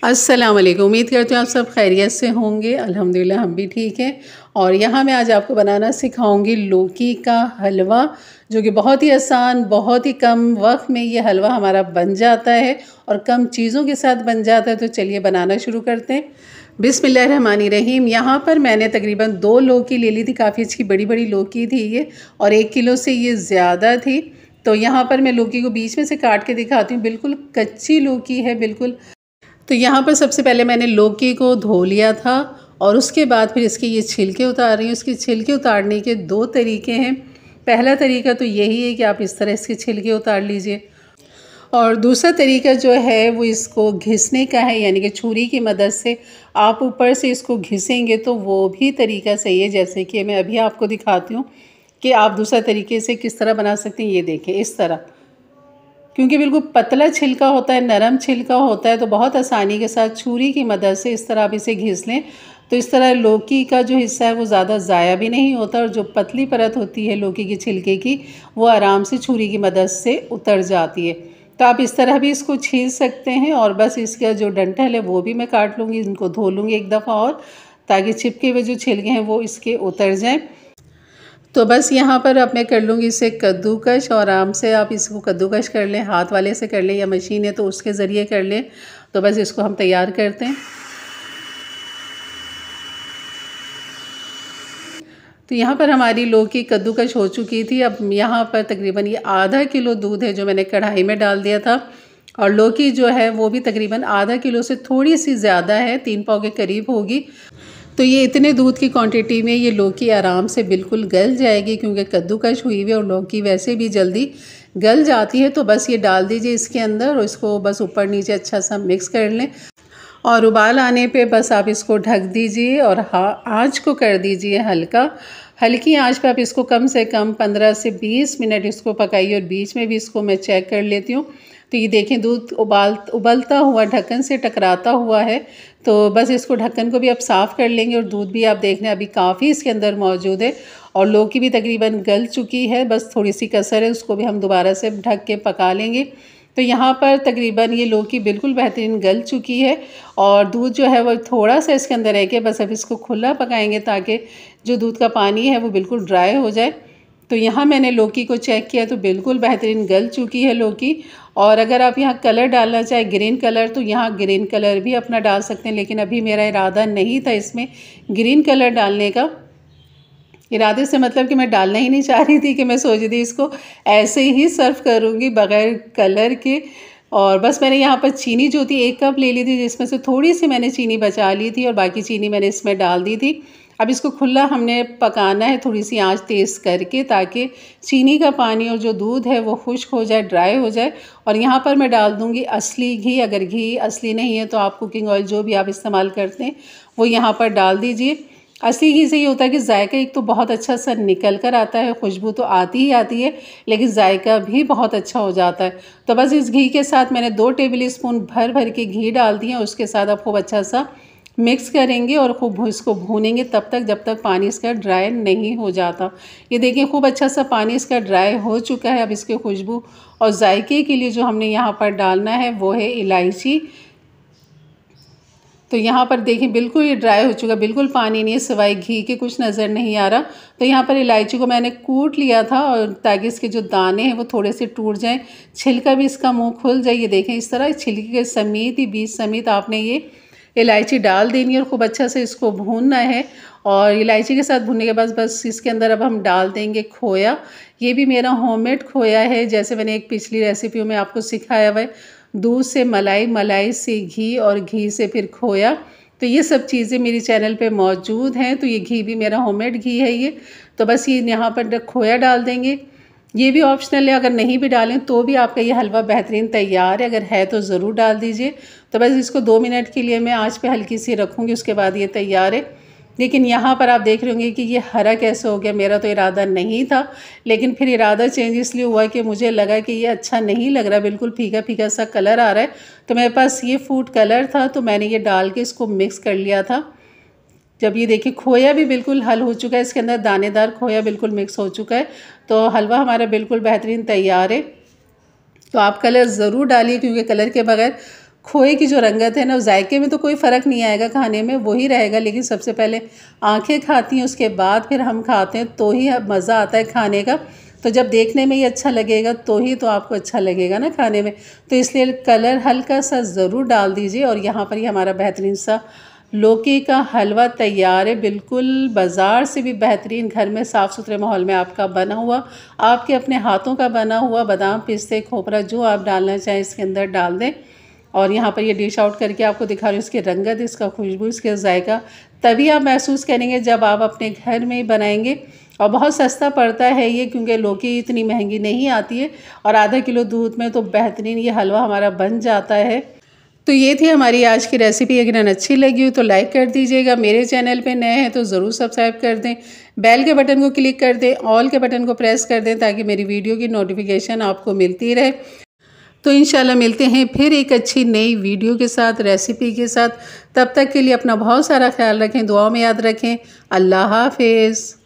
अस्सलाम वालेकुम। उम्मीद करती हूँ आप सब खैरियत से होंगे। अल्हम्दुलिल्लाह हम भी ठीक हैं। और यहाँ मैं आज आपको बनाना सिखाऊंगी लौकी का हलवा, जो कि बहुत ही आसान, बहुत ही कम वक्त में ये हलवा हमारा बन जाता है और कम चीज़ों के साथ बन जाता है। तो चलिए बनाना शुरू करते हैं। बिस्मिल्लाहिर्रहमानिर्रहीम। यहाँ पर मैंने तकरीबन 2 लौकी ले ली थी। काफ़ी अच्छी बड़ी बड़ी लौकी थी ये, और 1 किलो से ये ज़्यादा थी। तो यहाँ पर मैं लौकी को बीच में से काट के दिखाती हूँ। बिल्कुल कच्ची लौकी है, बिल्कुल। तो यहाँ पर सबसे पहले मैंने लौकी को धो लिया था और उसके बाद फिर इसके ये छिलके उतार रही हूँ। इसके छिलके उतारने के 2 तरीके हैं। पहला तरीका तो यही है कि आप इस तरह इसके छिलके उतार लीजिए, और दूसरा तरीका जो है वो इसको घिसने का है, यानी कि छुरी की मदद से आप ऊपर से इसको घिसेंगे तो वो भी तरीका सही है। जैसे कि मैं अभी आपको दिखाती हूँ कि आप दूसरा तरीके से किस तरह बना सकते हैं। ये देखें, इस तरह, क्योंकि बिल्कुल पतला छिलका होता है, नरम छिलका होता है, तो बहुत आसानी के साथ छुरी की मदद से इस तरह आप इसे घिस लें तो इस तरह लौकी का जो हिस्सा है वो ज़्यादा ज़ाया भी नहीं होता, और जो पतली परत होती है लौकी के छिलके की वो आराम से छुरी की मदद से उतर जाती है। तो आप इस तरह भी इसको छील सकते हैं। और बस इसका जो डंठल है वो भी मैं काट लूँगी, इनको धो लूँगी एक दफ़ा और, ताकि चिपके हुए जो छिलके हैं वो इसके उतर जाएँ। तो बस यहाँ पर अब मैं कर लूँगी इसे कद्दूकश, और आराम से आप इसको कद्दूकश कर लें, हाथ वाले से कर लें या मशीन है तो उसके ज़रिए कर लें। तो बस इसको हम तैयार करते हैं। तो यहाँ पर हमारी लौकी कद्दूकश हो चुकी थी। अब यहाँ पर तकरीबन ये आधा किलो दूध है जो मैंने कढ़ाई में डाल दिया था, और लौकी जो है वो भी तकरीबन आधा किलो से थोड़ी सी ज़्यादा है, 3 पाव के करीब होगी। तो ये इतने दूध की क्वांटिटी में ये लौकी आराम से बिल्कुल गल जाएगी, क्योंकि कद्दूकश हुई हुई है और लौकी वैसे भी जल्दी गल जाती है। तो बस ये डाल दीजिए इसके अंदर और इसको बस ऊपर नीचे अच्छा सा मिक्स कर लें, और उबाल आने पे बस आप इसको ढक दीजिए और आँच को कर दीजिए हल्की आंच पे आप इसको कम से कम 15 से 20 मिनट इसको पकाइए। और बीच में भी इसको मैं चेक कर लेती हूँ। तो ये देखें, दूध उबलता हुआ ढक्कन से टकराता हुआ है। तो बस इसको, ढक्कन को भी आप साफ़ कर लेंगे, और दूध भी आप देख लें अभी काफ़ी इसके अंदर मौजूद है, और लौकी भी तकरीबन गल चुकी है। बस थोड़ी सी कसर है, उसको भी हम दोबारा से ढक के पका लेंगे। तो यहाँ पर तकरीबन ये लौकी बिल्कुल बेहतरीन गल चुकी है, और दूध जो है वो थोड़ा सा इसके अंदर रह के बस अब इसको खुला पकाएंगे ताकि जो दूध का पानी है वो बिल्कुल ड्राई हो जाए। तो यहाँ मैंने लौकी को चेक किया तो बिल्कुल बेहतरीन गल चुकी है लौकी। और अगर आप यहाँ कलर डालना चाहें, ग्रीन कलर, तो यहाँ ग्रीन कलर भी अपना डाल सकते हैं, लेकिन अभी मेरा इरादा नहीं था इसमें ग्रीन कलर डालने का। इरादे से मतलब कि मैं डालना ही नहीं चाह रही थी, कि मैं सोच रही थी इसको ऐसे ही सर्व करूँगी बग़ैर कलर के। और बस मैंने यहाँ पर चीनी जो थी 1 कप ले ली थी, जिसमें से थोड़ी सी मैंने चीनी बचा ली थी और बाकी चीनी मैंने इसमें डाल दी थी। अब इसको खुला हमने पकाना है, थोड़ी सी आंच तेज़ करके, ताकि चीनी का पानी और जो दूध है वो खुश्क हो जाए, ड्राई हो जाए। और यहाँ पर मैं डाल दूँगी असली घी। अगर घी असली नहीं है तो आप कुकिंग ऑयल जो भी आप इस्तेमाल करते हैं वो यहाँ पर डाल दीजिए। असली घी से ये होता है कि जायका एक तो बहुत अच्छा सा निकल कर आता है, खुशबू तो आती ही आती है, लेकिन जायका भी बहुत अच्छा हो जाता है। तो बस इस घी के साथ मैंने 2 टेबल स्पून भर के घी डाल दिए, उसके साथ आप खूब अच्छा सा मिक्स करेंगे और खूब इसको भूनेंगे तब तक जब तक पानी इसका ड्राई नहीं हो जाता। ये देखिए, खूब अच्छा सा पानी इसका ड्राई हो चुका है। अब इसके खुशबू और जायके के लिए जो हमने यहाँ पर डालना है वो है इलायची। तो यहाँ पर देखें बिल्कुल ये ड्राई हो चुका, बिल्कुल पानी नहीं है, सिवाय घी के कुछ नज़र नहीं आ रहा। तो यहाँ पर इलायची को मैंने कूट लिया था, और ताकि इसके जो दाने हैं वो थोड़े से टूट जाएं, छिलका भी इसका मुंह खुल जाए। ये देखें, इस तरह छिलके के समेत ही, बीज समेत आपने ये इलायची डाल देनी है और खूब अच्छा से इसको भूनना है। और इलायची के साथ भूनने के बाद बस इसके अंदर अब हम डाल देंगे खोया। ये भी मेरा होममेड खोया है, जैसे मैंने एक पिछली रेसिपी में आपको सिखाया हुआ है, दूध से मलाई, मलाई से घी और घी से फिर खोया। तो ये सब चीज़ें मेरी चैनल पे मौजूद हैं। तो ये घी भी मेरा होममेड घी है ये। तो बस ये यहाँ पर खोया डाल देंगे। ये भी ऑप्शनल है, अगर नहीं भी डालें तो भी आपका ये हलवा बेहतरीन तैयार है, अगर है तो ज़रूर डाल दीजिए। तो बस इसको 2 मिनट के लिए मैं आँच पे हल्की सी रखूँगी, उसके बाद ये तैयार है। लेकिन यहाँ पर आप देख रहे होंगे कि ये हरा कैसे हो गया। मेरा तो इरादा नहीं था, लेकिन फिर इरादा चेंज इसलिए हुआ कि मुझे लगा कि ये अच्छा नहीं लग रहा, बिल्कुल फीका फीका सा कलर आ रहा है। तो मेरे पास ये फूड कलर था, तो मैंने ये डाल के इसको मिक्स कर लिया था। जब ये देखिए खोया भी बिल्कुल हल हो चुका है, इसके अंदर दानेदार खोया बिल्कुल मिक्स हो चुका है, तो हलवा हमारा बिल्कुल बेहतरीन तैयार है। तो आप कलर ज़रूर डालिए, क्योंकि कलर के बगैर खोए की जो रंगत है ना, जायके में तो कोई फ़र्क नहीं आएगा, खाने में वही रहेगा, लेकिन सबसे पहले आँखें खाती हैं, उसके बाद फिर हम खाते हैं, तो ही मज़ा आता है खाने का। तो जब देखने में ही अच्छा लगेगा तो ही तो आपको अच्छा लगेगा ना खाने में। तो इसलिए कलर हल्का सा ज़रूर डाल दीजिए। और यहाँ पर ही हमारा बेहतरीन सा लौकी का हलवा तैयार है, बिल्कुल बाज़ार से भी बेहतरीन, घर में साफ़ सुथरे माहौल में आपका बना हुआ, आपके अपने हाथों का बना हुआ। बादाम, पिस्ते, खोपरा जो आप डालना चाहें इसके अंदर डाल दें। और यहाँ पर ये डिश आउट करके आपको दिखा रही हूँ, इसकी रंगत, इसका खुशबू, इसका जायका तभी आप महसूस करेंगे जब आप अपने घर में ही बनाएंगे। और बहुत सस्ता पड़ता है ये, क्योंकि लौकी इतनी महंगी नहीं आती है। और आधा किलो दूध में तो बेहतरीन ये हलवा हमारा बन जाता है। तो ये थी हमारी आज की रेसिपी। अगर अच्छी लगी हो तो लाइक कर दीजिएगा, मेरे चैनल पे नए हैं तो ज़रूर सब्सक्राइब कर दें, बेल के बटन को क्लिक कर दें, ऑल के बटन को प्रेस कर दें, ताकि मेरी वीडियो की नोटिफिकेशन आपको मिलती रहे। तो इंशाल्लाह मिलते हैं फिर एक अच्छी नई वीडियो के साथ, रेसिपी के साथ। तब तक के लिए अपना बहुत सारा ख्याल रखें, दुआ में याद रखें। अल्लाह हाफिज़।